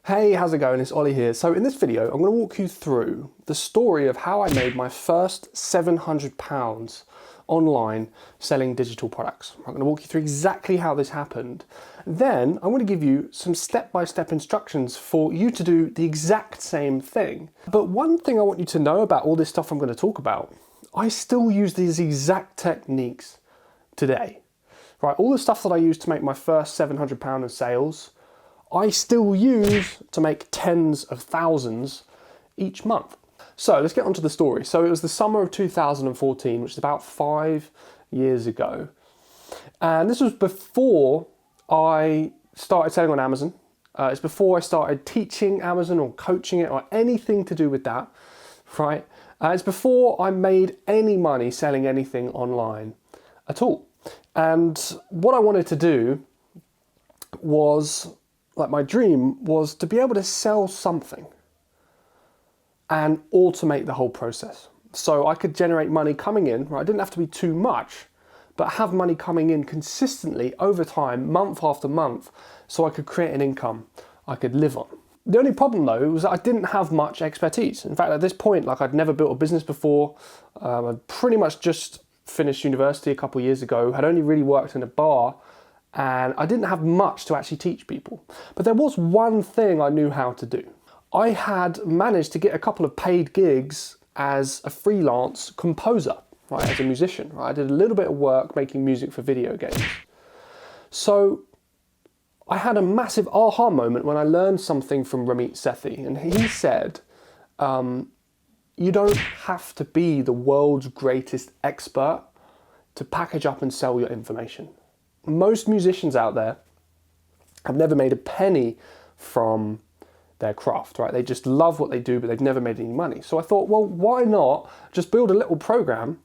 Hey, how's it going? It's Ollie here. So in this video, I'm going to walk you through the story of how I made my first £700 online selling digital products. I'm going to walk you through exactly how this happened. Then I'm going to give you some step-by-step instructions for you to do the exact same thing. But one thing I want you to know about all this stuff I'm going to talk about, I still use these exact techniques today. Right, all the stuff that I used to make my first £700 in sales, I still use to make tens of thousands each month. So let's get onto the story. So it was the summer of 2014, which is about 5 years ago. And this was before I started selling on Amazon. It's before I started teaching Amazon or coaching it or anything to do with that, right? It's before I made any money selling anything online at all. And what I wanted to do was, like, my dream was to be able to sell something and automate the whole process. So I could generate money coming in, right? It didn't have to be too much, but have money coming in consistently over time, month after month, so I could create an income I could live on. The only problem though was that I didn't have much expertise. In fact, at this point, like, I'd never built a business before. I'd pretty much just finished university a couple of years ago, had only really worked in a bar, and I didn't have much to actually teach people. But there was one thing I knew how to do. I had managed to get a couple of paid gigs as a freelance composer, right, as a musician. Right? I did a little bit of work making music for video games. So I had a massive aha moment when I learned something from Ramit Sethi, and he said, you don't have to be the world's greatest expert to package up and sell your information. Most musicians out there have never made a penny from their craft, right? They just love what they do, but they've never made any money. So I thought, well, why not just build a little program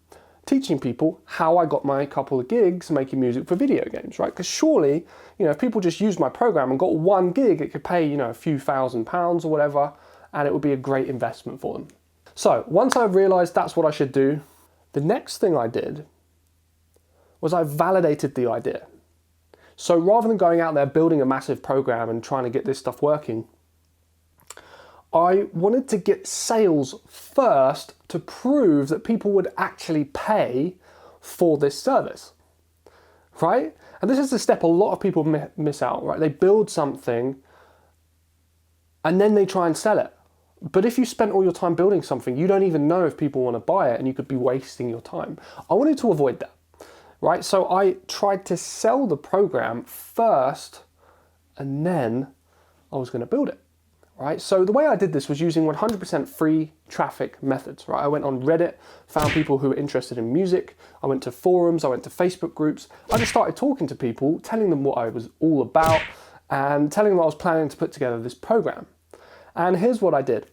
teaching people how I got my couple of gigs making music for video games, right? Because surely, if people just used my program and got one gig, it could pay, a few £1,000s or whatever, and it would be a great investment for them. So once I realized that's what I should do, the next thing I did was I validated the idea. So rather than going out there building a massive program and trying to get this stuff working, I wanted to get sales first to prove that people would actually pay for this service, right? And this is the step a lot of people miss out, right? They build something and then they try and sell it. But if you spent all your time building something, you don't even know if people want to buy it, and you could be wasting your time. I wanted to avoid that. Right, so I tried to sell the program first, and then I was going to build it. Right, so the way I did this was using 100% free traffic methods. Right, I went on Reddit, found people who were interested in music. I went to forums, I went to Facebook groups. I just started talking to people, telling them what I was all about, and telling them I was planning to put together this program. And here's what I did.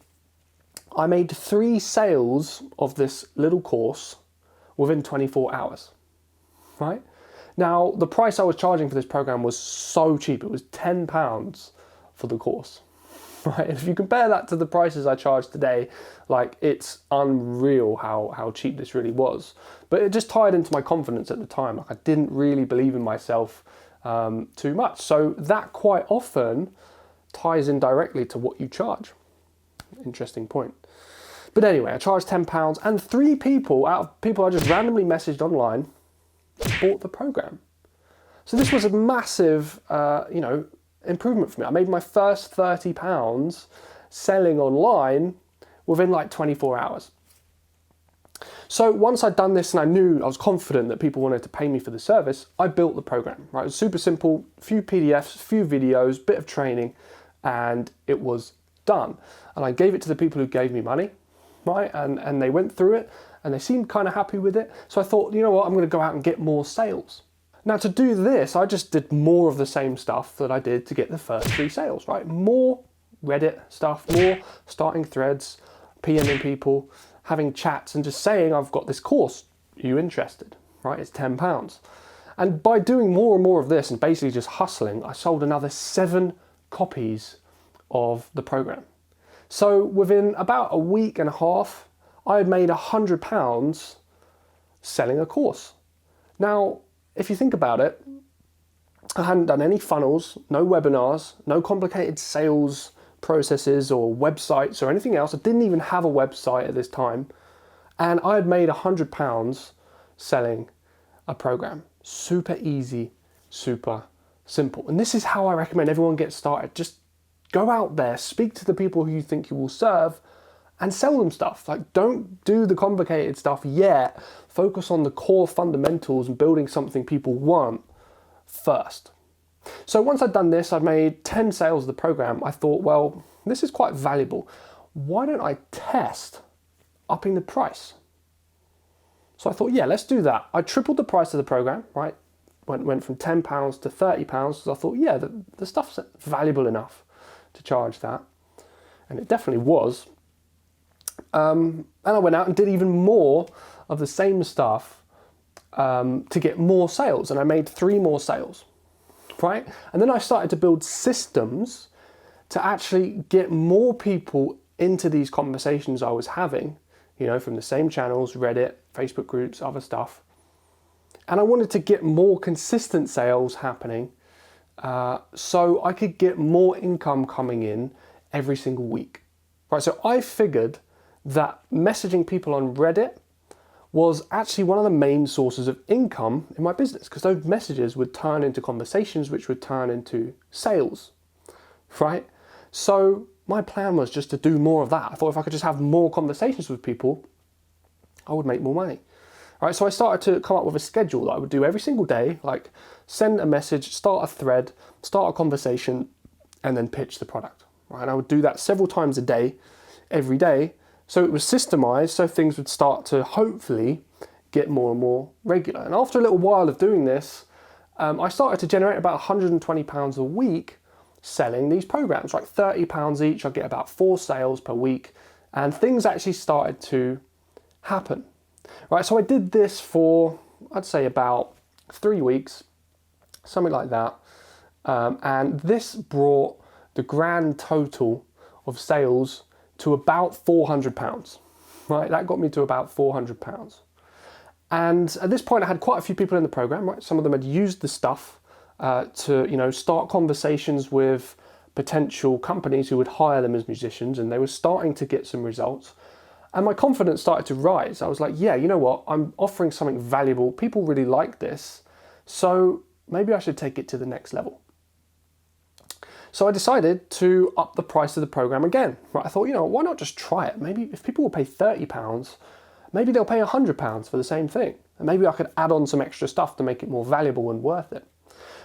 I made 3 sales of this little course within 24 hours. Right? Now, the price I was charging for this program was so cheap. It was £10 for the course. Right? And if you compare that to the prices I charge today, like, it's unreal how cheap this really was. But it just tied into my confidence at the time. Like, I didn't really believe in myself too much. So that quite often ties in directly to what you charge. Interesting point. But anyway, I charged £10, and 3 people out of people I just randomly messaged online bought the program. So this was a massive, improvement for me. I made my first £30 selling online within like 24 hours. So once I'd done this and I knew, I was confident that people wanted to pay me for the service, I built the program. Right, it was super simple, few PDFs, few videos, bit of training, and it was done. And I gave it to the people who gave me money, right? And they went through it, and they seemed kind of happy with it. So I thought, you know what, I'm going to go out and get more sales. Now, to do this, I just did more of the same stuff that I did to get the first 3 sales, right? More Reddit stuff, more starting threads, PMing people, having chats, and just saying, I've got this course, are you interested? Right, it's £10. And by doing more and more of this and basically just hustling, I sold another 7 copies of the program. So within about a week and a half, I had made £100 selling a course. Now, if you think about it, I hadn't done any funnels, no webinars, no complicated sales processes or websites or anything else. I didn't even have a website at this time. And I had made £100 selling a program. Super easy, super simple. And this is how I recommend everyone get started. Just go out there, speak to the people who you think you will serve, and sell them stuff. Like, don't do the complicated stuff yet. Focus on the core fundamentals and building something people want first. So once I'd done this, I'd made 10 sales of the program. I thought, well, this is quite valuable. Why don't I test upping the price? So I thought, yeah, let's do that. I tripled the price of the program, right? Went from £10 to £30 because I thought, yeah, the stuff's valuable enough to charge that. And it definitely was. And I went out and did even more of the same stuff to get more sales. And I made 3 more sales, right? And then I started to build systems to actually get more people into these conversations I was having, you know, from the same channels, Reddit, Facebook groups, other stuff. And I wanted to get more consistent sales happening so I could get more income coming in every single week, right? So I figured that messaging people on Reddit was actually one of the main sources of income in my business, because those messages would turn into conversations, which would turn into sales, right? So my plan was just to do more of that. I thought if I could just have more conversations with people, I would make more money. All right, so I started to come up with a schedule that I would do every single day, like send a message, start a thread, start a conversation, and then pitch the product. Right? And I would do that several times a day, every day. So it was systemized, so things would start to hopefully get more and more regular. And after a little while of doing this, I started to generate about £120 a week selling these programs, like £30 each. I'd get about 4 sales per week, and things actually started to happen. Right, so I did this for, I'd say, about 3 weeks, something like that. And this brought the grand total of sales to about £400, right? That got me to about £400. And at this point, I had quite a few people in the program, right? Some of them had used the stuff to, you know, start conversations with potential companies who would hire them as musicians, and they were starting to get some results. And my confidence started to rise. I was like, yeah, you know what? I'm offering something valuable. People really like this. So maybe I should take it to the next level. So I decided to up the price of the program again. Right, I thought, you know, why not just try it? Maybe if people will pay £30, maybe they'll pay £100 for the same thing. And maybe I could add on some extra stuff to make it more valuable and worth it.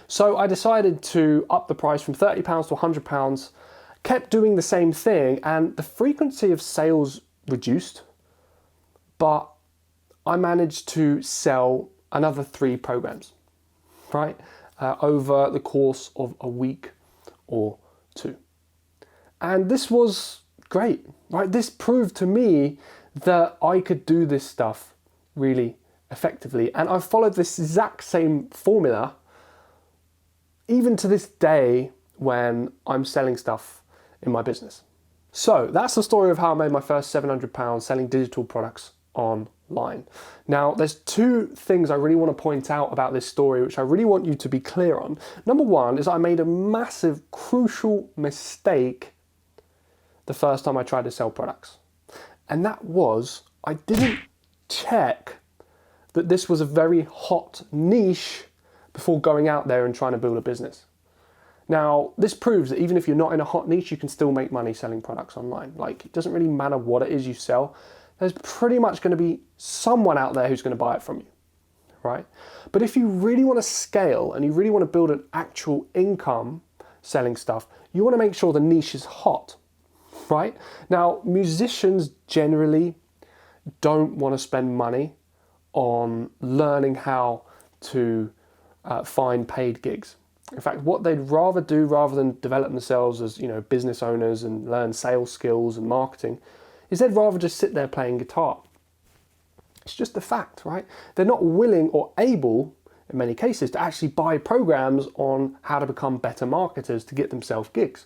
So I decided to up the price from £30 to £100, kept doing the same thing, and the frequency of sales reduced, but I managed to sell another 3 programs, right, over the course of a week or 2. And this was great, right? This proved to me that I could do this stuff really effectively. And I've followed this exact same formula even to this day when I'm selling stuff in my business. So that's the story of how I made my first £700 selling digital products online. Now, there's 2 things I really want to point out about this story, which I really want you to be clear on. Number 1 is I made a massive, crucial mistake the first time I tried to sell products. And that was, I didn't check that this was a very hot niche before going out there and trying to build a business. Now, this proves that even if you're not in a hot niche, you can still make money selling products online. Like, it doesn't really matter what it is you sell. There's pretty much going to be someone out there who's going to buy it from you, right? But if you really want to scale and you really want to build an actual income selling stuff, you want to make sure the niche is hot, right? Now, musicians generally don't want to spend money on learning how to find paid gigs. In fact, what they'd rather do, rather than develop themselves as, you know, business owners and learn sales skills and marketing, is they'd rather just sit there playing guitar. It's just a fact, right? They're not willing or able, in many cases, to actually buy programs on how to become better marketers to get themselves gigs.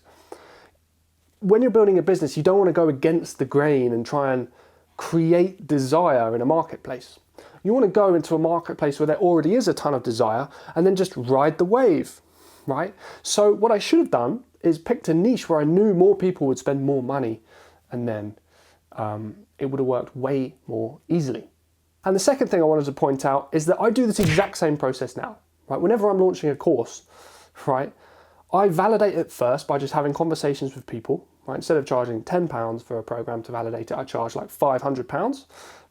When you're building a business, you don't want to go against the grain and try and create desire in a marketplace. You want to go into a marketplace where there already is a ton of desire and then just ride the wave, right? So what I should have done is picked a niche where I knew more people would spend more money, and then it would have worked way more easily. And the second thing I wanted to point out is that I do this exact same process now. Right? Whenever I'm launching a course, right, I validate it first by just having conversations with people. Right? Instead of charging £10 for a program to validate it, I charge like £500,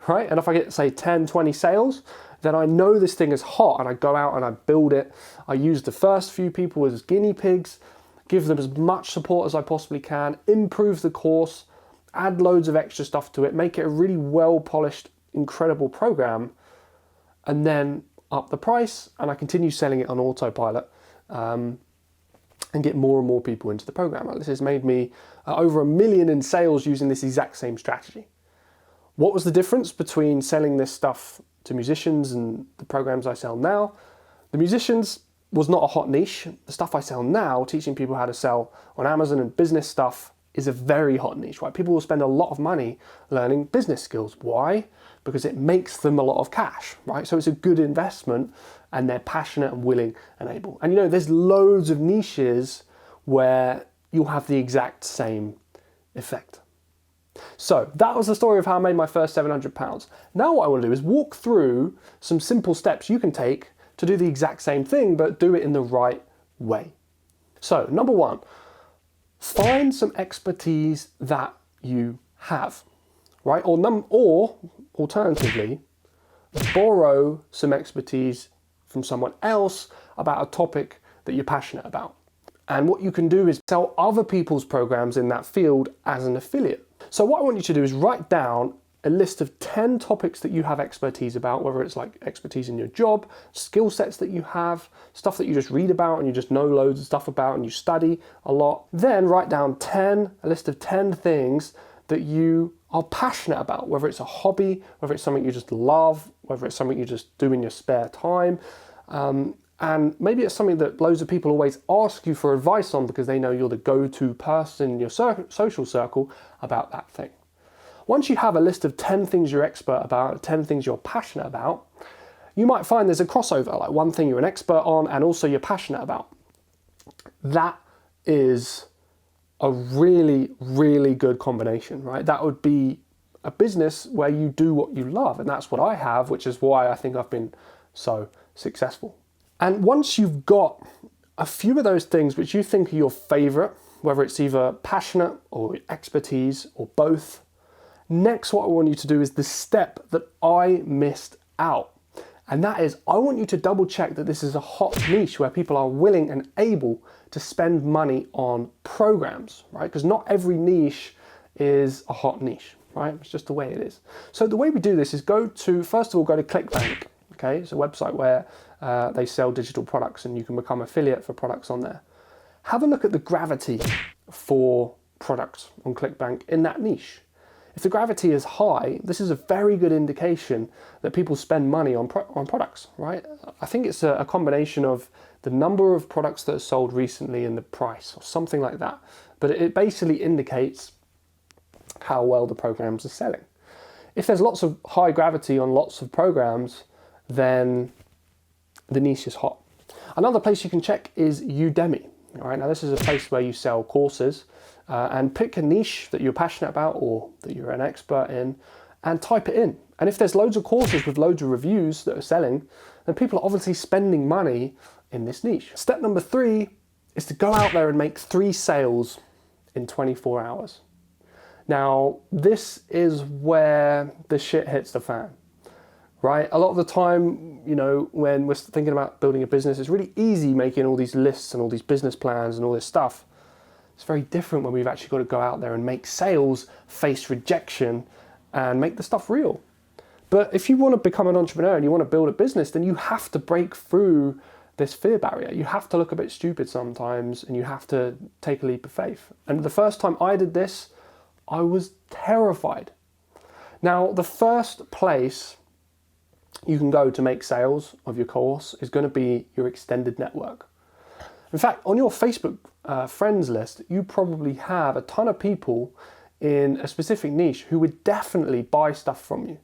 right? And if I get, say, 10, 20 sales, then I know this thing is hot, and I go out and I build it. I use the first few people as guinea pigs, give them as much support as I possibly can, improve the course, add loads of extra stuff to it, make it a really well-polished, incredible program, and then up the price, and I continue selling it on autopilot and get more and more people into the program. This has made me over 1 million in sales using this exact same strategy. What was the difference between selling this stuff to musicians and the programs I sell now? The musicians was not a hot niche. The stuff I sell now, teaching people how to sell on Amazon and business stuff, is a very hot niche, right? People will spend a lot of money learning business skills. Why? Because it makes them a lot of cash, right? So it's a good investment, and they're passionate and willing and able. And you know, there's loads of niches where you'll have the exact same effect. So that was the story of how I made my first £700. Now what I want to do is walk through some simple steps you can take to do the exact same thing, but do it in the right way. So number one, find some expertise that you have, right? Or alternatively, borrow some expertise from someone else about a topic that you're passionate about. And what you can do is sell other people's programs in that field as an affiliate. So what I want you to do is write down a list of 10 topics that you have expertise about, whether it's like expertise in your job, skill sets that you have, stuff that you just read about and you just know loads of stuff about and you study a lot. Then write down a list of 10 things that you are passionate about, whether it's a hobby, whether it's something you just love, whether it's something you just do in your spare time. And maybe it's something that loads of people always ask you for advice on because they know you're the go-to person in your social circle about that thing. Once you have a list of 10 things you're expert about, 10 things you're passionate about, you might find there's a crossover, like one thing you're an expert on and also you're passionate about. That is a really, really good combination, right? That would be a business where you do what you love, and that's what I have, which is why I think I've been so successful. And once you've got a few of those things which you think are your favorite, whether it's either passionate or expertise or both, next what I want you to do is the step that I missed out. And that is, I want you to double check that this is a hot niche where people are willing and able to spend money on programs, right? Because not every niche is a hot niche, right? It's just the way it is. So the way we do this is first of all, go to ClickBank. Okay, it's a website where they sell digital products and you can become affiliate for products on there. Have a look at the gravity for products on ClickBank in that niche. If the gravity is high, this is a very good indication that people spend money on products, right? I think it's a combination of the number of products that are sold recently and the price or something like that. But it basically indicates how well the programs are selling. If there's lots of high gravity on lots of programs, then the niche is hot. Another place you can check is Udemy. All right, now this is a place where you sell courses and pick a niche that you're passionate about or that you're an expert in and type it in. And if there's loads of courses with loads of reviews that are selling, then people are obviously spending money in this niche. Step number 3 is to go out there and make 3 sales in 24 hours. Now, this is where the shit hits the fan. Right? A lot of the time, you know, when we're thinking about building a business, it's really easy making all these lists and all these business plans and all this stuff. It's very different when we've actually got to go out there and make sales, face rejection, and make the stuff real. But if you want to become an entrepreneur and you want to build a business, then you have to break through this fear barrier. You have to look a bit stupid sometimes and you have to take a leap of faith. And the first time I did this, I was terrified. Now, the first place you can go to make sales of your course is going to be your extended network. In fact, on your Facebook friends list, you probably have a ton of people in a specific niche who would definitely buy stuff from you,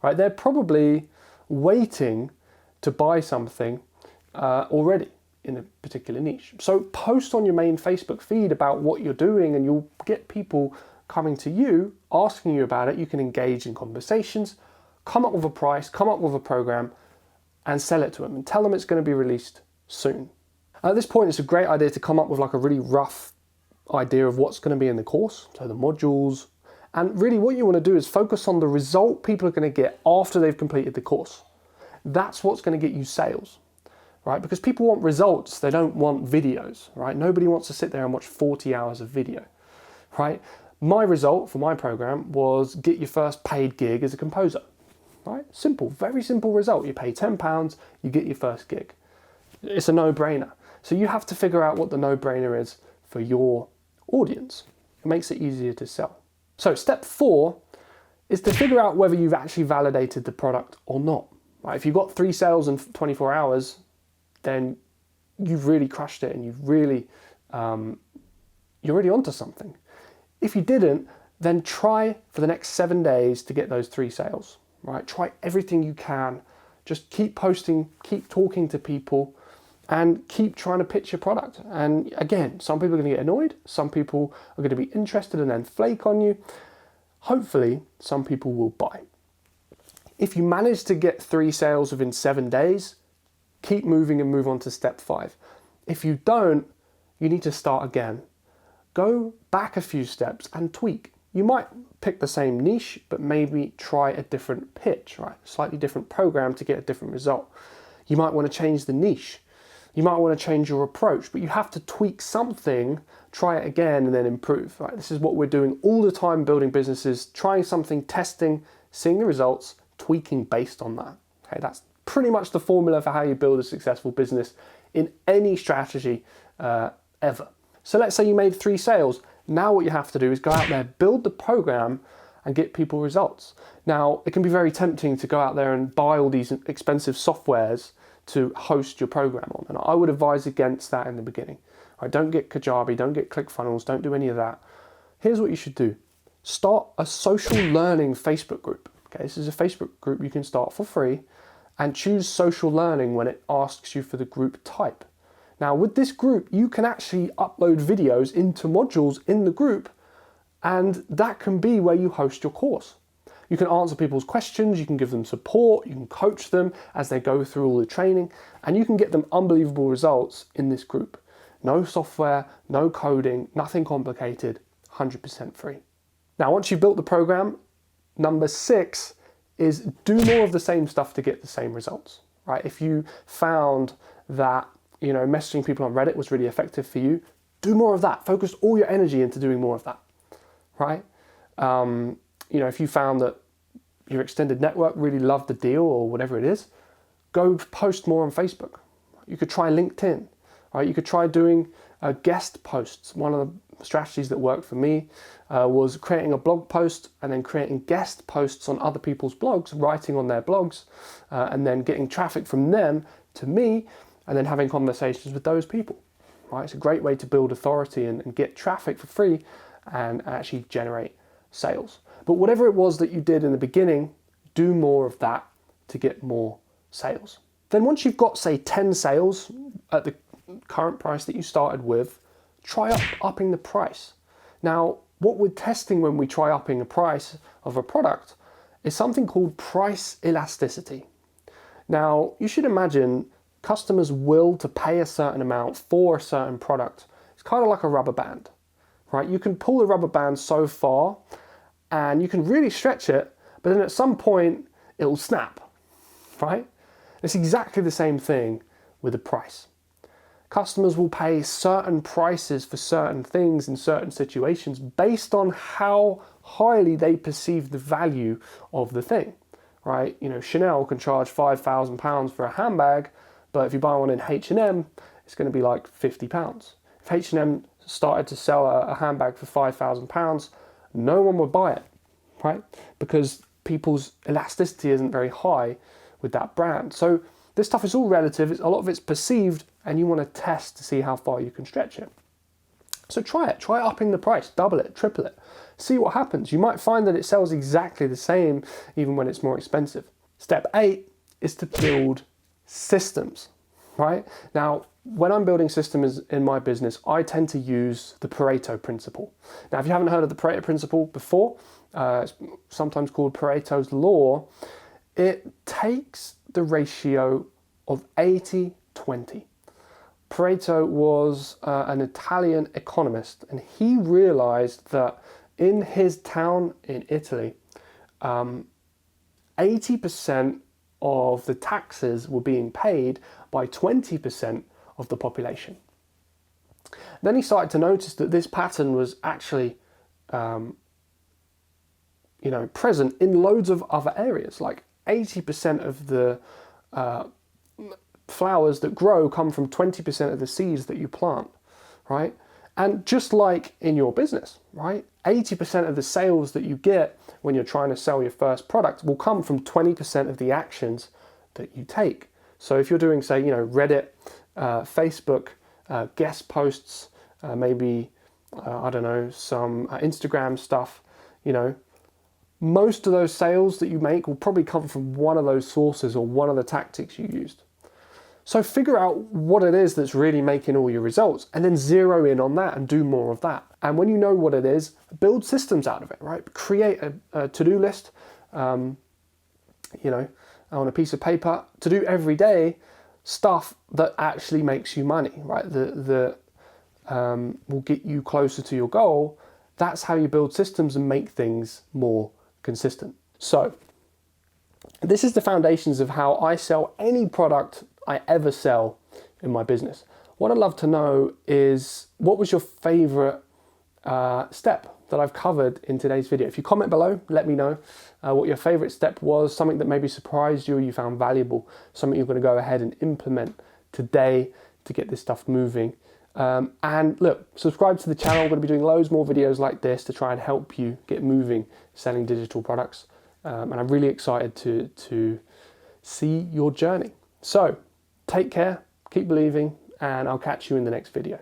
right? They're probably waiting to buy something already in a particular niche. So post on your main Facebook feed about what you're doing, and you'll get people coming to you, asking you about it. You can engage in conversations, come up with a price, come up with a program, and sell it to them and tell them it's going to be released soon. At this point, it's a great idea to come up with like a really rough idea of what's going to be in the course, so the modules, and really what you want to do is focus on the result people are going to get after they've completed the course. That's what's going to get you sales, right? Because people want results, they don't want videos, right? Nobody wants to sit there and watch 40 hours of video, right? My result for my program was get your first paid gig as a composer, right? Simple, very simple result. You pay £10, you get your first gig. It's a no-brainer. So you have to figure out what the no-brainer is for your audience. It makes it easier to sell. So step 4 is to figure out whether you've actually validated the product or not. Right? If you've got 3 sales in 24 hours, then you've really crushed it and you've really, you're really onto something. If you didn't, then try for the next 7 days to get those 3 sales. Right? Try everything you can. Just keep posting, keep talking to people, and keep trying to pitch your product. And again, some people are going to get annoyed, some people are going to be interested and then flake on you. Hopefully, some people will buy. If you manage to get 3 sales within 7 days, keep moving and move on to step 5. If you don't, you need to start again. Go back a few steps and tweak. You might pick the same niche, but maybe try a different pitch, right? Slightly different program to get a different result. You might want to change the niche. You might want to change your approach, but you have to tweak something, try it again, and then improve. Right? This is what we're doing all the time building businesses, trying something, testing, seeing the results, tweaking based on that. Okay, that's pretty much the formula for how you build a successful business in any strategy ever. So let's say you made 3 sales. Now what you have to do is go out there, build the program, and get people results. Now, it can be very tempting to go out there and buy all these expensive softwares to host your program on. And I would advise against that in the beginning. Right, don't get Kajabi, don't get ClickFunnels, don't do any of that. Here's what you should do. Start a social learning Facebook group. Okay, this is a Facebook group you can start for free, and choose social learning when it asks you for the group type. Now with this group, you can actually upload videos into modules in the group, and that can be where you host your course. You can answer people's questions, you can give them support, you can coach them as they go through all the training, and you can get them unbelievable results in this group. No software, no coding, nothing complicated, 100% free. Now, once you've built the program, number 6 is do more of the same stuff to get the same results, right? If you found that, messaging people on Reddit was really effective for you, do more of that. Focus all your energy into doing more of that, right? If you found that your extended network really loved the deal or whatever it is, go post more on Facebook. You could try LinkedIn, right? You could try doing guest posts. One of the strategies that worked for me was creating a blog post and then creating guest posts on other people's blogs, writing on their blogs, and then getting traffic from them to me, and then having conversations with those people, right? It's a great way to build authority and get traffic for free and actually generate sales. But whatever it was that you did in the beginning, do more of that to get more sales. Then once you've got, say, 10 sales at the current price that you started with, try upping the price. Now, what we're testing when we try upping the price of a product is something called price elasticity. Now, you should imagine customers' will to pay a certain amount for a certain product. It's kind of like a rubber band, right? You can pull the rubber band so far and you can really stretch it, but then at some point it'll snap, right? It's exactly the same thing with the price. Customers will pay certain prices for certain things in certain situations based on how highly they perceive the value of the thing, right? Chanel can charge £5,000 for a handbag, but if you buy one in H&M, it's going to be like £50. If H&M started to sell a handbag for £5,000, no one would buy it, right? Because people's elasticity isn't very high with that brand. So this stuff is all relative. A lot of it's perceived, and you want to test to see how far you can stretch it. So try it. Try upping the price, double it, triple it. See what happens. You might find that it sells exactly the same even when it's more expensive. Step 8 is to build systems, right? Now, when I'm building systems in my business, I tend to use the Pareto principle. Now, if you haven't heard of the Pareto principle before, it's sometimes called Pareto's law. It takes the ratio of 80-20. Pareto was an Italian economist, and he realized that in his town in Italy, 80% of the taxes were being paid by 20% of the population. Then he started to notice that this pattern was actually present in loads of other areas. Like 80% of the flowers that grow come from 20% of the seeds that you plant, right? And just like in your business, right? 80% of the sales that you get when you're trying to sell your first product will come from 20% of the actions that you take. So if you're doing, say, Reddit, Facebook, guest posts, maybe, some Instagram stuff, most of those sales that you make will probably come from one of those sources or one of the tactics you used. So figure out what it is that's really making all your results and then zero in on that and do more of that. And when you know what it is, build systems out of it, right? Create a to-do list, on a piece of paper to do every day stuff that actually makes you money, right? That will get you closer to your goal. That's how you build systems and make things more consistent. So this is the foundations of how I sell any product I ever sell in my business. What I'd love to know is, what was your favorite step that I've covered in today's video? If you comment below, let me know what your favorite step was, something that maybe surprised you or you found valuable, something you're going to go ahead and implement today to get this stuff moving. And look, subscribe to the channel. We're going to be doing loads more videos like this to try and help you get moving selling digital products. And I'm really excited to see your journey. So take care, keep believing, and I'll catch you in the next video.